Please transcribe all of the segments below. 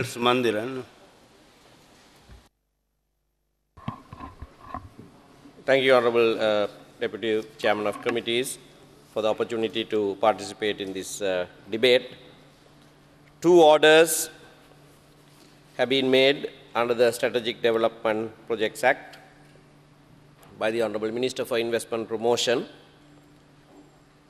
Sumanthiran. Thank you, Honorable Deputy Chairman of Committees, for the opportunity to participate in this debate. Two orders have been made under the Strategic Development Projects Act by the Honorable Minister for Investment Promotion,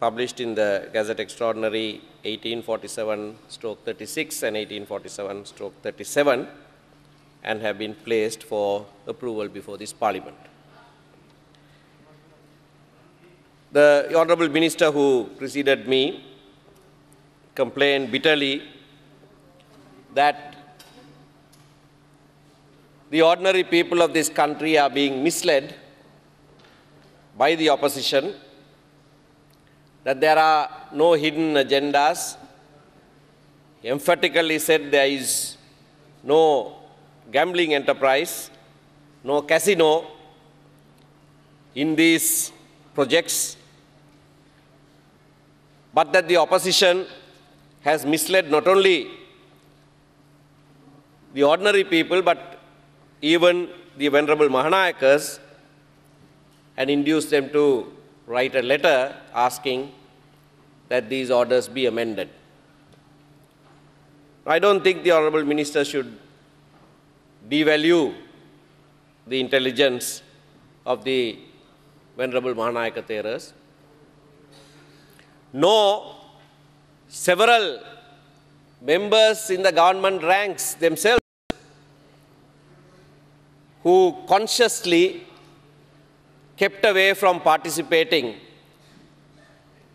published in the Gazette Extraordinary 1847/36 and 1847/37, and have been placed for approval before this Parliament. The Honorable Minister who preceded me complained bitterly that the ordinary people of this country are being misled by the opposition, that there are no hidden agendas. He emphatically said there is no gambling enterprise, no casino in these projects, but that the opposition has misled not only the ordinary people but even the Venerable Mahanayakas, and induced them to write a letter asking that these orders be amended. I don't think the Honorable Minister should devalue the intelligence of the Venerable Mahanayaka Theras. No, several members in the government ranks themselves who consciously kept away from participating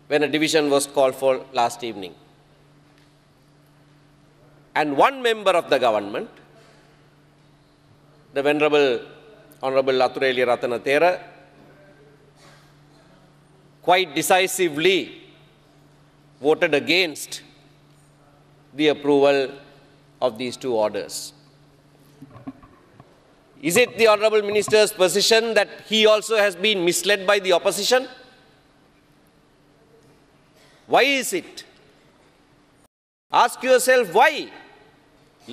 when a division was called for last evening. And one member of the government, the Venerable Honorable Atureli Ratana Thera, quite decisively voted against the approval of these two orders. Is it the Honorable Minister's position that he also has been misled by the opposition? Why is it? Ask yourself why.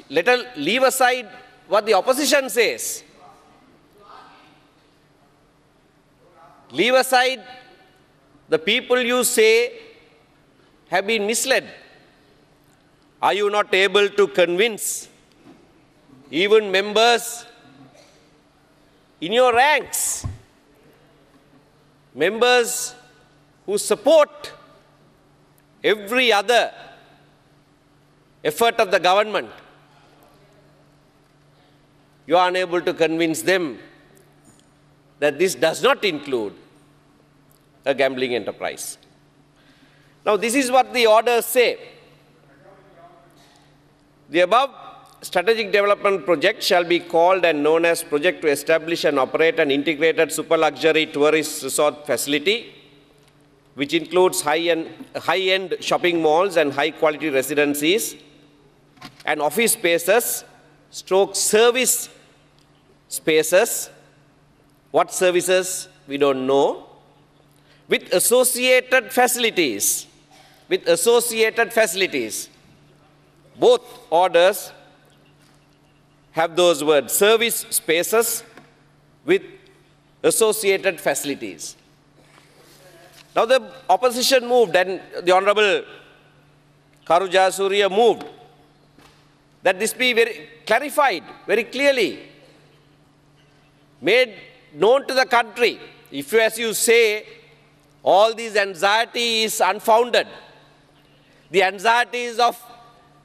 Let us leave aside what the opposition says. Leave aside the people you say have been misled. Are you not able to convince even members in your ranks, members who support every other effort of the government? You are unable to convince them that this does not include a gambling enterprise. Now, this is what the orders say. The above strategic development project shall be called and known as Project to Establish and Operate an Integrated Super Luxury Tourist Resort Facility, which includes high-end shopping malls and high-quality residencies and office spaces, stroke service spaces. What services? We don't know. With associated facilities. With associated facilities. Both orders have those words, service spaces with associated facilities. Now the opposition moved, and the Honorable Karu Jayasuriya moved, that this be very clarified, very clearly, made known to the country. If, as you say, all this anxiety is unfounded, the anxieties of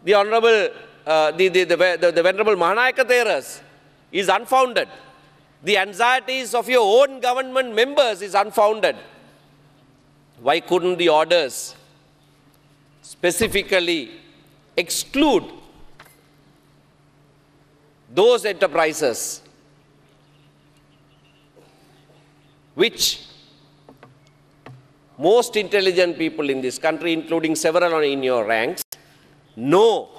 the Honorable, the Venerable Mahanayaka Theras is unfounded. The anxieties of your own government members is unfounded. Why couldn't the orders specifically exclude those enterprises which most intelligent people in this country, including several in your ranks, know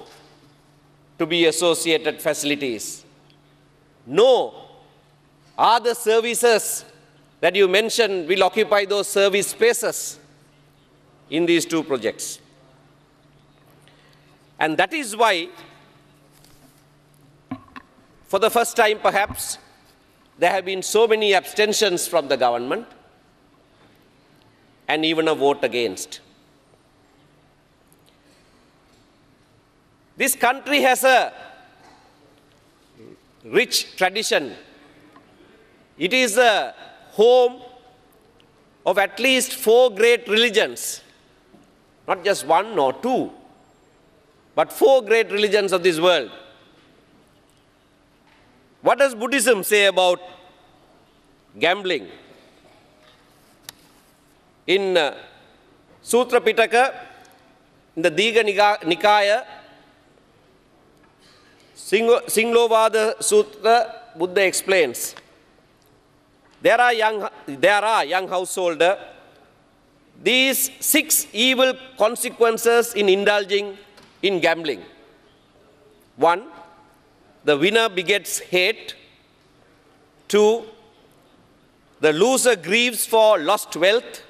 to be associated facilities? No. Are the services that you mentioned will occupy those service spaces in these two projects? And that is why For the first time, perhaps, there have been so many abstentions from the government and even a vote against. This country has a rich tradition. It is a home of at least 4 great religions, not just 1 or 2, but 4 great religions of this world. What does Buddhism say about gambling? In Sutra Pitaka, in the Diga Nikaya, Singlovada Sutra, Buddha explains, there are young householder, these 6 evil consequences in indulging in gambling. 1, the winner begets hate. 2, the loser grieves for lost wealth.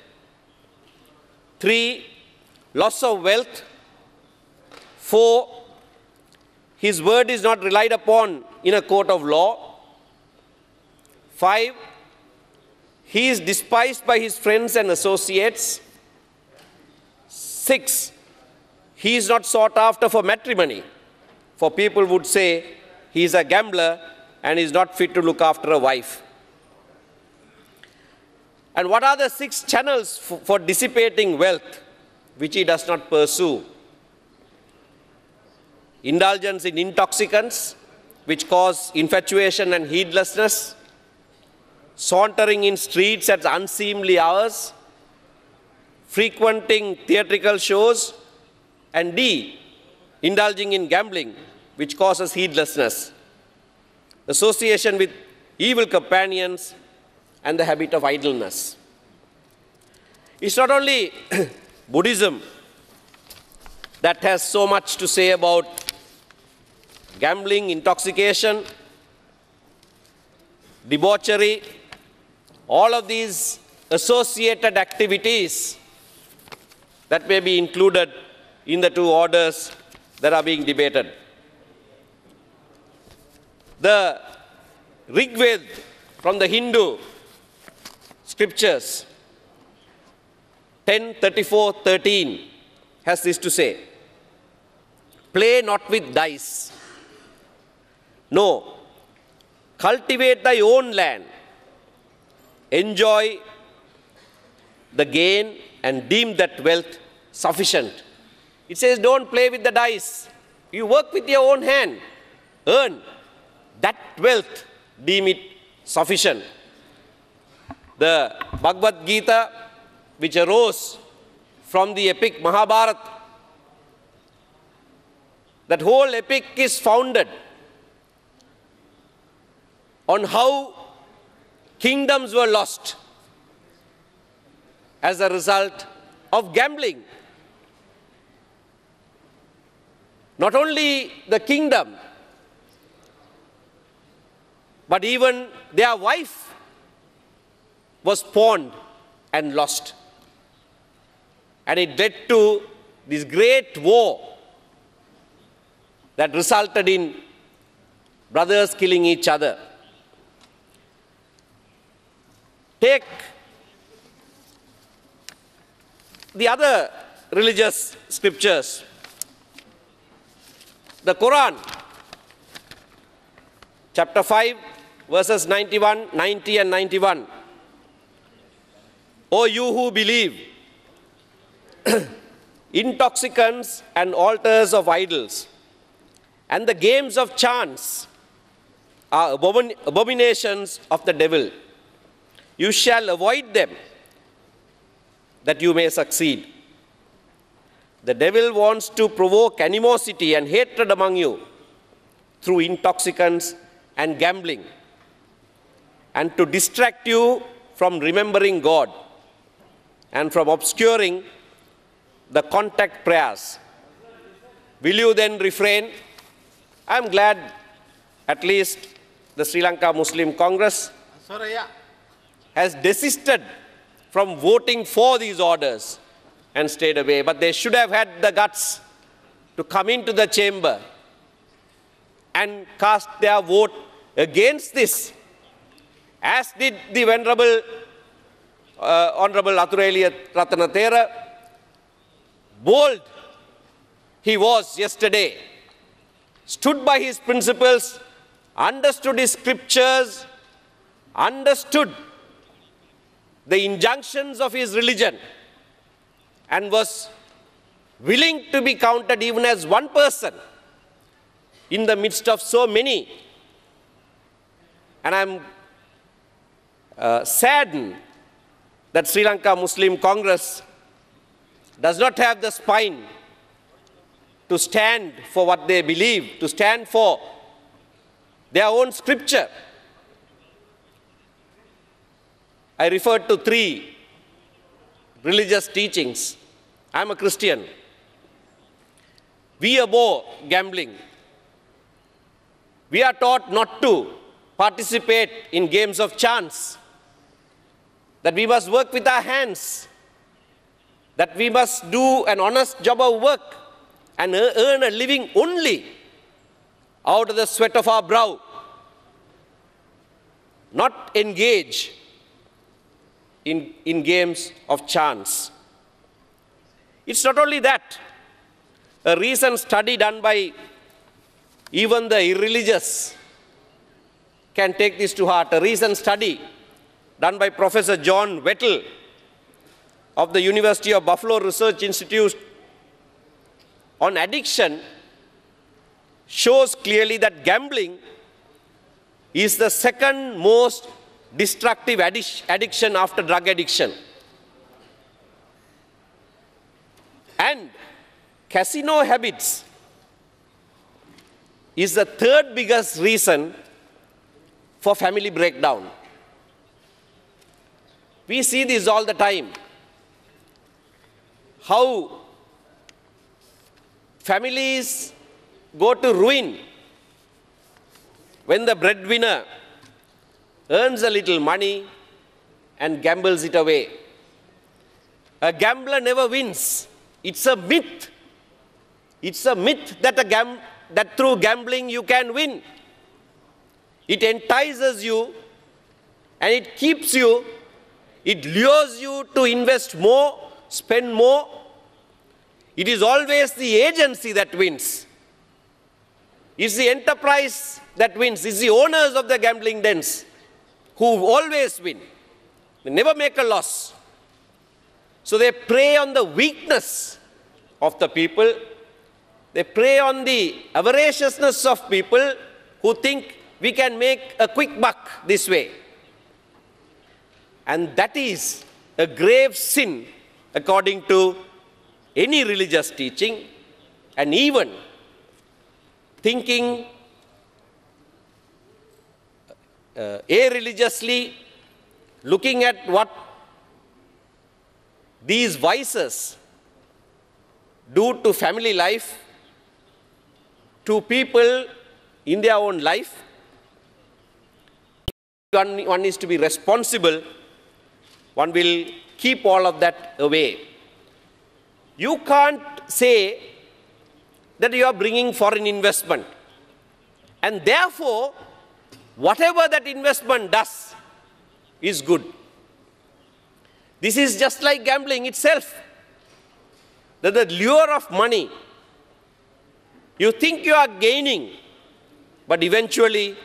3, loss of wealth. 4, his word is not relied upon in a court of law. 5, he is despised by his friends and associates. 6, he is not sought after for matrimony, for people would say he is a gambler and is not fit to look after a wife. And what are the 6 channels for dissipating wealth which he does not pursue? Indulgence in intoxicants, which cause infatuation and heedlessness. Sauntering in streets at unseemly hours. Frequenting theatrical shows. And D, indulging in gambling, which causes heedlessness. Association with evil companions and the habit of idleness. It's not only Buddhism that has so much to say about gambling, intoxication, debauchery, all of these associated activities that may be included in the 2 orders that are being debated. The Rig Veda from the Hindu scriptures, 10:34-13, has this to say: play not with dice. No, cultivate thy own land. Enjoy the gain and deem that wealth sufficient. It says don't play with the dice. You work with your own hand. Earn that wealth. Deem it sufficient. The Bhagavad Gita, which arose from the epic Mahabharata, that whole epic is founded on how kingdoms were lost as a result of gambling. Not only the kingdom, but even their wife was pawned and lost. And it led to this great war that resulted in brothers killing each other. Take the other religious scriptures. The Quran, chapter 5, verses 90 and 91. O you who believe, intoxicants and altars of idols and the games of chance are abominations of the devil. You shall avoid them, that you may succeed. The devil wants to provoke animosity and hatred among you through intoxicants and gambling, and to distract you from remembering God and from obscuring the contact prayers. Will you then refrain? I'm glad at least the Sri Lanka Muslim Congress has desisted from voting for these orders and stayed away. But they should have had the guts to come into the chamber and cast their vote against this, as did the Venerable Honorable Athureli Ratanathera. Bold he was yesterday, stood by his principles, understood his scriptures, understood the injunctions of his religion, and was willing to be counted even as one person in the midst of so many. And I'm saddened that Sri Lanka Muslim Congress does not have the spine to stand for what they believe, to stand for their own scripture. I referred to 3 religious teachings. I'm a Christian. We abhor gambling. We are taught not to participate in games of chance, that we must work with our hands, that we must do an honest job of work and earn a living only out of the sweat of our brow, not engage in games of chance. It's not only that. A recent study done by even the irreligious can take this to heart. A recent study done by Professor John Vettel of the University of Buffalo Research Institute on addiction shows clearly that gambling is the second most destructive addiction after drug addiction. And casino habits is the third biggest reason for family breakdown. We see this all the time. How families go to ruin when the breadwinner earns a little money and gambles it away. A gambler never wins. It's a myth. It's a myth that, that through gambling you can win. It entices you and it keeps you, it lures you to invest more, spend more. It is always the agency that wins. It's the enterprise that wins. It's the owners of the gambling dens who always win. They never make a loss. So they prey on the weakness of the people. They prey on the avariciousness of people who think we can make a quick buck this way. And that is a grave sin according to any religious teaching, and even thinking irreligiously, looking at what these vices do to family life, to people in their own life. One is to be responsible. One will keep all of that away. You can't say that you are bringing foreign investment, and therefore whatever that investment does is good. This is just like gambling itself. That the lure of money, you think you are gaining, but eventually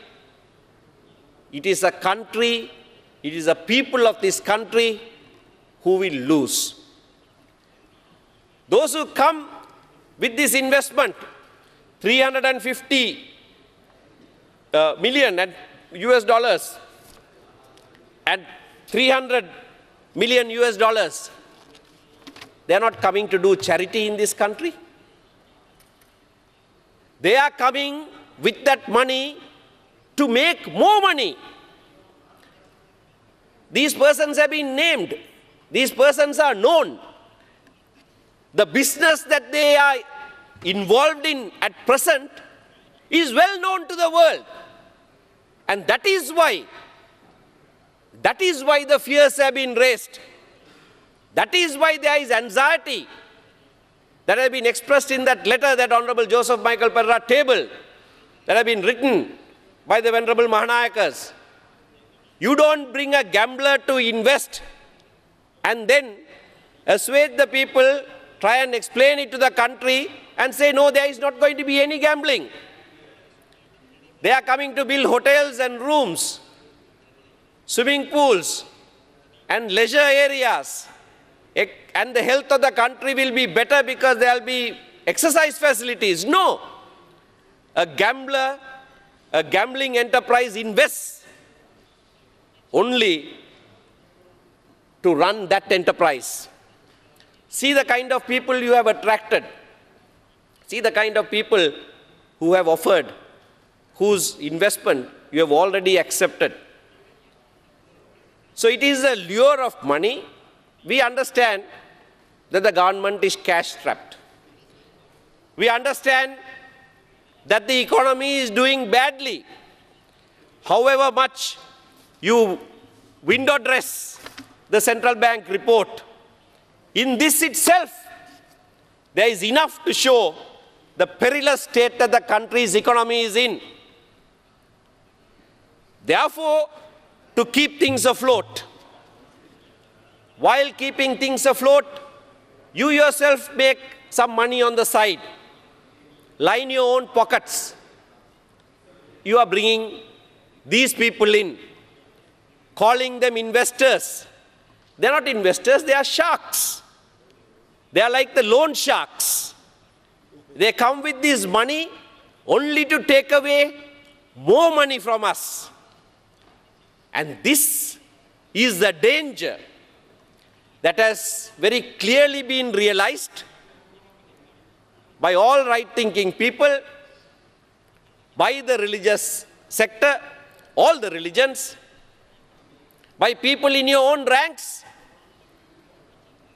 it is a country, it is a people of this country who will lose. Those who come with this investment, 350 million and US dollars and 300 million US dollars, they are not coming to do charity in this country. They are coming with that money to make more money. These persons have been named. These persons are known. The business that they are involved in at present is well known to the world. And that is why the fears have been raised. That is why there is anxiety that has been expressed in that letter that Honorable Joseph Michael Perra tabled, that have been written by the Venerable Mahanayakas. You don't bring a gambler to invest and then assuage the people, try and explain it to the country and say, no, there is not going to be any gambling. They are coming to build hotels and rooms, swimming pools and leisure areas. And the health of the country will be better because there will be exercise facilities. No. A gambler, a gambling enterprise invests only to run that enterprise. See the kind of people you have attracted. See the kind of people who have offered, whose investment you have already accepted. So it is a lure of money. We understand that the government is cash-strapped. We understand that the economy is doing badly. However much you window dress the central bank report, in this itself, there is enough to show the perilous state that the country's economy is in. Therefore, to keep things afloat, while keeping things afloat, you yourself make some money on the side. Line your own pockets. You are bringing these people in, calling them investors. They are not investors, they are sharks. They are like the loan sharks. They come with this money only to take away more money from us. And this is the danger that has very clearly been realized by all right-thinking people, by the religious sector, all the religions, by people in your own ranks.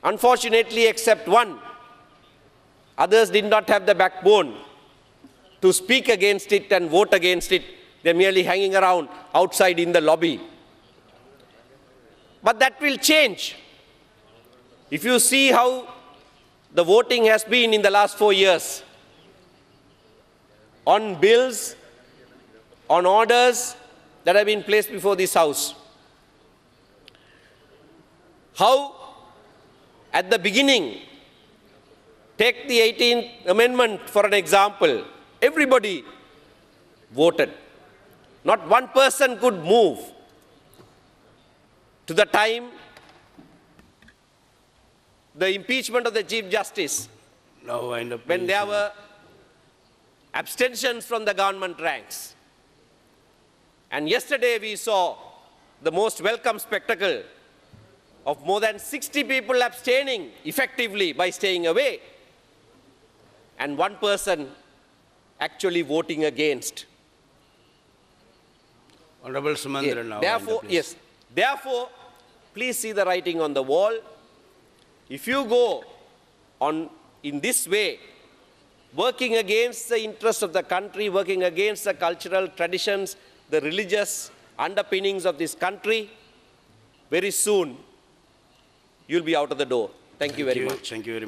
Unfortunately, except one, others did not have the backbone to speak against it and vote against it. They're merely hanging around outside in the lobby. But that will change. If you see how the voting has been in the last 4 years, on bills, on orders that have been placed before this House, how at the beginning, take the 18th Amendment for an example, everybody voted. Not one person could move. To the time the impeachment of the Chief Justice, when there were abstentions from the government ranks. And yesterday we saw the most welcome spectacle of more than 60 people abstaining effectively by staying away, and one person actually voting against. Honorable Sumanthiran now. Therefore, please see the writing on the wall. If you go on in this way, working against the interests of the country, working against the cultural traditions, the religious underpinnings of this country, very soon you'll be out of the door. Thank you very much. Thank you very much.